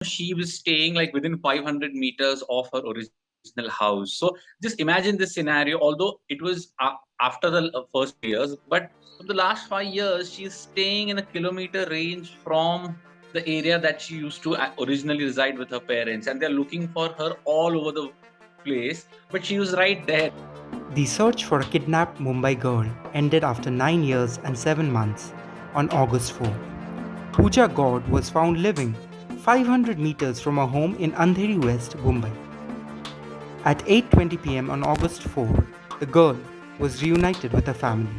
she was staying like within 500 meters of her original house. So just imagine this scenario, although it was after the first years, but for the last 5 years, she's staying in a kilometer range from the area that she used to originally reside with her parents, and they're looking for her all over the place, but she was right there. The search for a kidnapped Mumbai girl ended after 9 years and 7 months on August 4. Puja God was found living 500 meters from her home in Andheri West, Mumbai. At 8:20 pm on August 4, the girl was reunited with her family.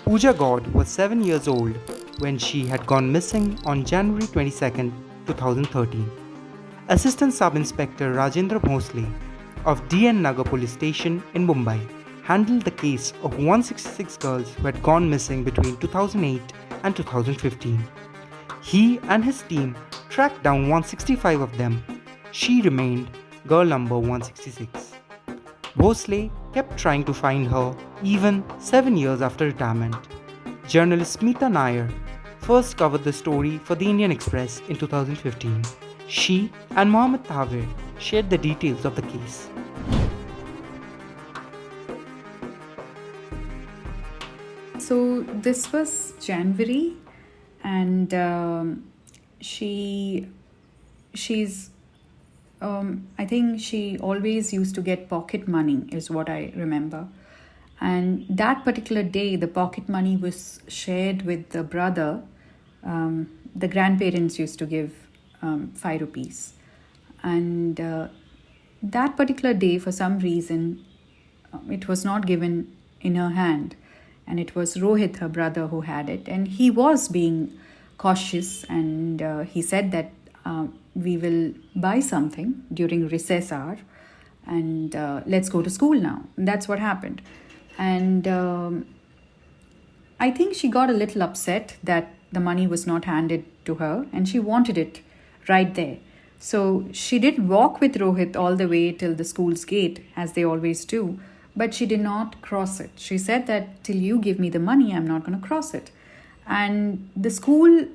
Puja God was 7 years old when she had gone missing on January 22, 2013. Assistant Sub-Inspector Rajendra Bhosle of DN Nagar Police Station in Mumbai handled the case of 166 girls who had gone missing between 2008 and 2015. He and his team tracked down 165 of them. She remained girl number 166. Bhosle kept trying to find her even 7 years after retirement. Journalist Smita Nair first covered the story for the Indian Express in 2015. She and Mohammed Thavir shared the details of the case. So this was January, and she's I think she always used to get pocket money, is what I remember. And that particular day, the pocket money was shared with the brother. The grandparents used to give 5 rupees. And that particular day, for some reason, it was not given in her hand. And it was Rohit, her brother, who had it. And he was being cautious, and he said that we will buy something during recess hour, and let's go to school now. And that's what happened. And I think she got a little upset that the money was not handed to her, and she wanted it right there. So she did walk with Rohit all the way till the school's gate, as they always do, but she did not cross it. She said that till you give me the money, I'm not going to cross it. And the school,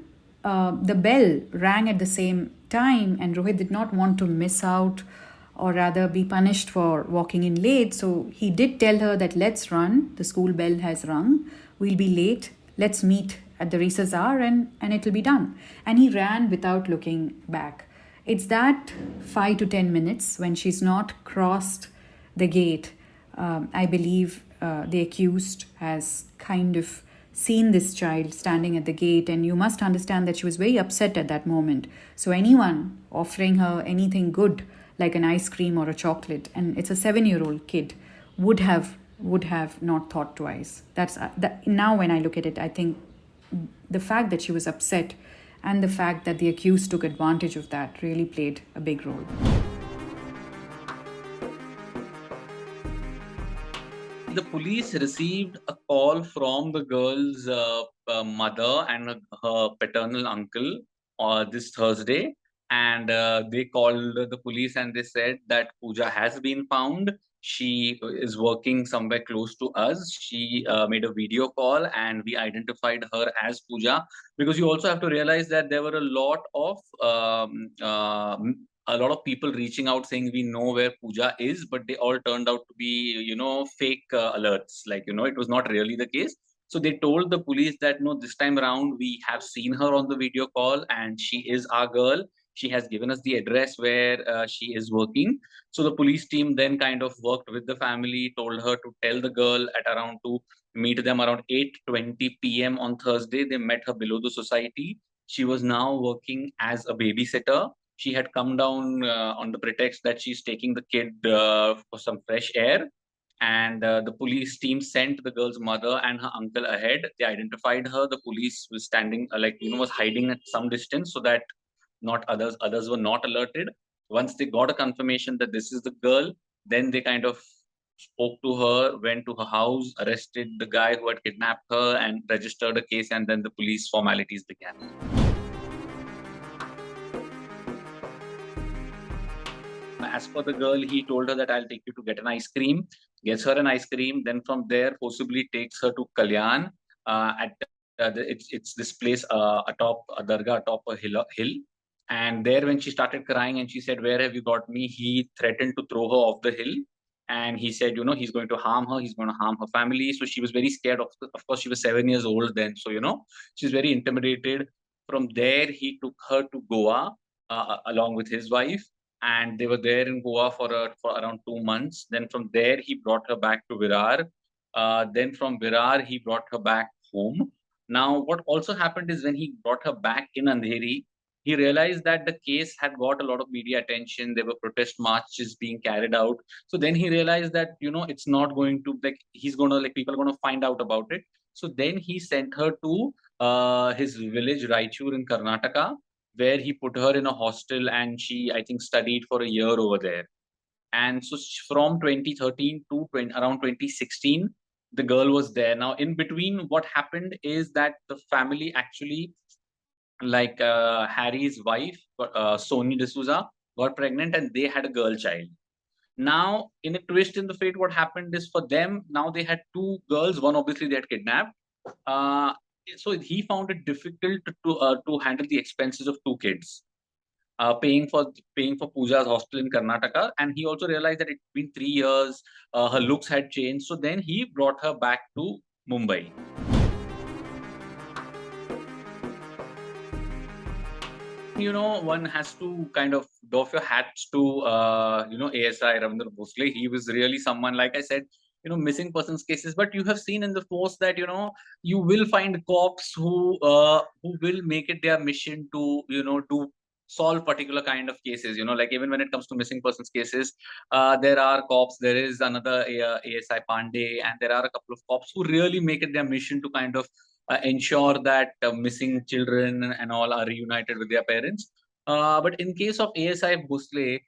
the bell rang at the same time, and Rohit did not want to miss out, or rather be punished for walking in late. So he did tell her that let's run, the school bell has rung, we'll be late, let's meet at the recess hour, and it'll be done. And he ran without looking back. It's that 5 to 10 minutes when she's not crossed the gate. I believe the accused has kind of seen this child standing at the gate, and you must understand that she was very upset at that moment. So anyone offering her anything good like an ice cream or a chocolate, and it's a 7-year-old kid, would have not thought twice. That's now when I look at it, I think the fact that she was upset and the fact that the accused took advantage of that really played a big role. The police received a call from the girl's mother and her paternal uncle this Thursday, and they called the police and they said that Pooja has been found. She is working somewhere close to us. She made a video call, and we identified her as Pooja, because you also have to realize that there were a lot of people reaching out saying we know where Pooja is, but they all turned out to be, fake alerts. Like, it was not really the case. So they told the police that no, this time around we have seen her on the video call and she is our girl. She has given us the address where she is working. So the police team then kind of worked with the family, told her to tell the girl at around to meet them around 8:20 p.m. on Thursday. They met her below the society. She was now working as a babysitter. She had come down on the pretext that she's taking the kid for some fresh air. And the police team sent the girl's mother and her uncle ahead. They identified her. The police was standing, was hiding at some distance so that not others were not alerted. Once they got a confirmation that this is the girl, then they kind of spoke to her, went to her house, arrested the guy who had kidnapped her, and registered a case. And then the police formalities began. As for the girl, he told her that I'll take you to get an ice cream, gets her an ice cream, then from there possibly takes her to Kalyan. It's this place atop a dargah, atop a hill, And there, when she started crying and she said, "Where have you got me?" he threatened to throw her off the hill. And he said, he's going to harm her, he's going to harm her family. So she was very scared. Of course, she was 7 years old then. So, she's very intimidated. From there, he took her to Goa along with his wife. And they were there in Goa for around 2 months. Then from there, he brought her back to Virar. Then from Virar, he brought her back home. Now, what also happened is when he brought her back in Andheri, he realized that the case had got a lot of media attention. There were protest marches being carried out. So then he realized that, it's not going to, he's going to, people are going to find out about it. So then he sent her to his village, Raichur in Karnataka, where he put her in a hostel and she, I think, studied for a year over there. And so from 2013 to around 2016, the girl was there. Now, in between, what happened is that the family actually, Harry's wife, Soni D'Souza, got pregnant and they had a girl child. Now, in a twist in the fate, what happened is for them, now they had two girls. One, obviously, they had kidnapped. So he found it difficult to handle the expenses of two kids. Paying for Pooja's hostel in Karnataka, and he also realized that it's been 3 years, her looks had changed. So then he brought her back to Mumbai. One has to kind of doff your hats to, ASI Ravindra Bhosle. He was really someone, like I said, missing persons cases. But you have seen in the force that, you will find cops who will make it their mission to, to solve particular kind of cases. Like even when it comes to missing persons cases, there are cops. There is another ASI Pandey, and there are a couple of cops who really make it their mission to kind of ensure that missing children and all are reunited with their parents. But in case of ASI Bhosle,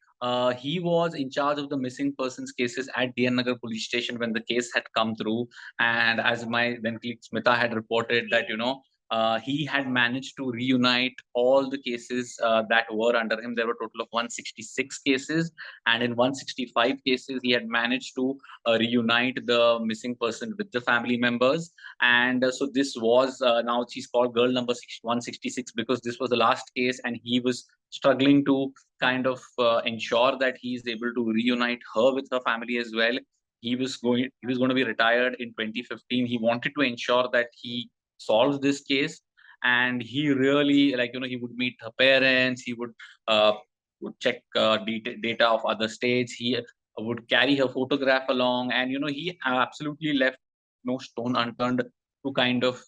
he was in charge of the missing persons cases at DN Nagar police station when the case had come through. And as my then colleague Smita had reported that, he had managed to reunite all the cases that were under him. There were a total of 166 cases, and in 165 cases, he had managed to reunite the missing person with the family members. And so this was, now she's called girl number 166 because this was the last case, and he was struggling to kind of ensure that he is able to reunite her with her family as well. He was going to be retired in 2015. He wanted to ensure that he solves this case, and he really, he would meet her parents. He would check data of other states. He would carry her photograph along, and he absolutely left no stone unturned to kind of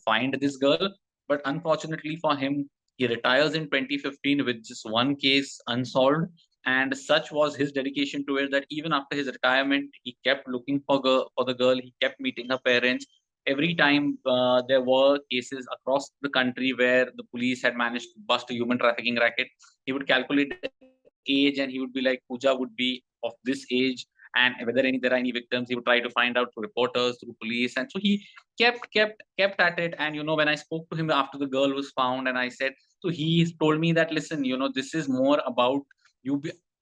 find this girl. But unfortunately for him, he retires in 2015 with just one case unsolved. And such was his dedication to it that even after his retirement, he kept looking for the girl. He kept meeting her parents. Every time there were cases across the country where the police had managed to bust a human trafficking racket, he would calculate the age and he would be like, Pooja would be of this age, and whether there are any victims, he would try to find out through reporters, through police. And so he kept at it. And when I spoke to him after the girl was found, and I said, so he told me that, listen, this is more about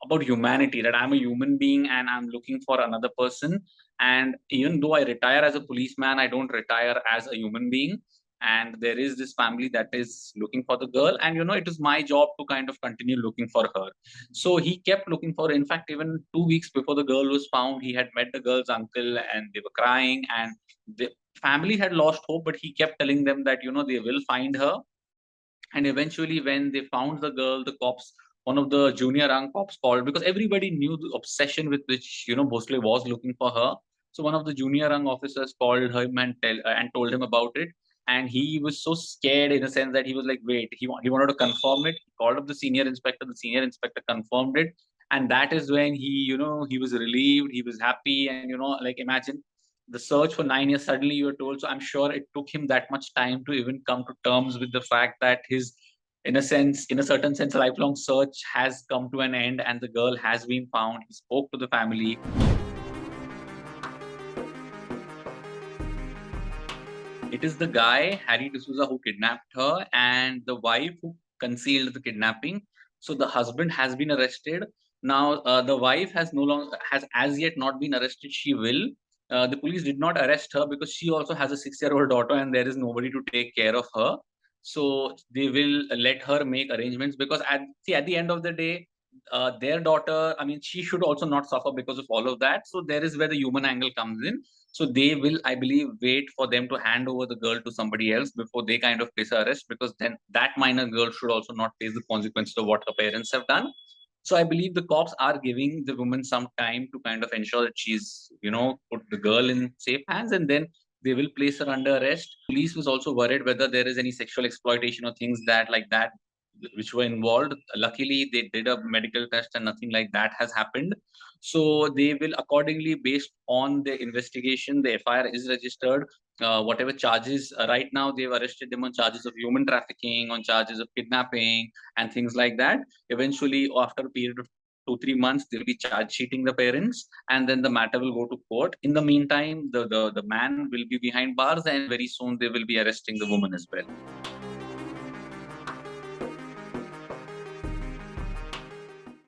about humanity, that I'm a human being and I'm looking for another person. And even though I retire as a policeman, I don't retire as a human being. And there is this family that is looking for the girl, and it is my job to kind of continue looking for her. So he kept looking for her. In fact, even 2 weeks before the girl was found, he had met the girl's uncle and they were crying, and the family had lost hope, but he kept telling them that they will find her. And eventually, when they found the girl, the cops, one of the junior rang cops called, because everybody knew the obsession with which Bhosle was looking for her. So one of the junior rang officers called him and told him about it. And he was so scared, in a sense, that he was like, wait, he wanted to confirm it. He called up the senior inspector. The senior inspector confirmed it. And that is when he was relieved. He was happy. And, imagine the search for 9 years, suddenly you were told. So I'm sure it took him that much time to even come to terms with the fact that his, in a certain sense, lifelong search has come to an end and the girl has been found. He spoke to the family. It is the guy, Harry D'Souza, who kidnapped her, and the wife who concealed the kidnapping. So the husband has been arrested. Now, the wife has as yet not been arrested. She will. The police did not arrest her because she also has a 6-year-old daughter and there is nobody to take care of her. So they will let her make arrangements, because at the end of the day, their daughter, I mean, she should also not suffer because of all of that. So there is where the human angle comes in. So they will, I believe, wait for them to hand over the girl to somebody else before they kind of place her arrest, because then that minor girl should also not face the consequences of what her parents have done. So I believe the cops are giving the woman some time to kind of ensure that she's, put the girl in safe hands, and then they will place her under arrest. Police was also worried whether there is any sexual exploitation or things that like that which were involved. Luckily, they did a medical test and nothing like that has happened. So they will accordingly, based on the investigation, the FIR is registered. Whatever charges, right now they've arrested them on charges of human trafficking, on charges of kidnapping, and things like that. Eventually, after a period of 2-3 months, they'll be charge sheeting the parents, and then the matter will go to court. In the meantime, the man will be behind bars, and very soon they will be arresting the woman as well.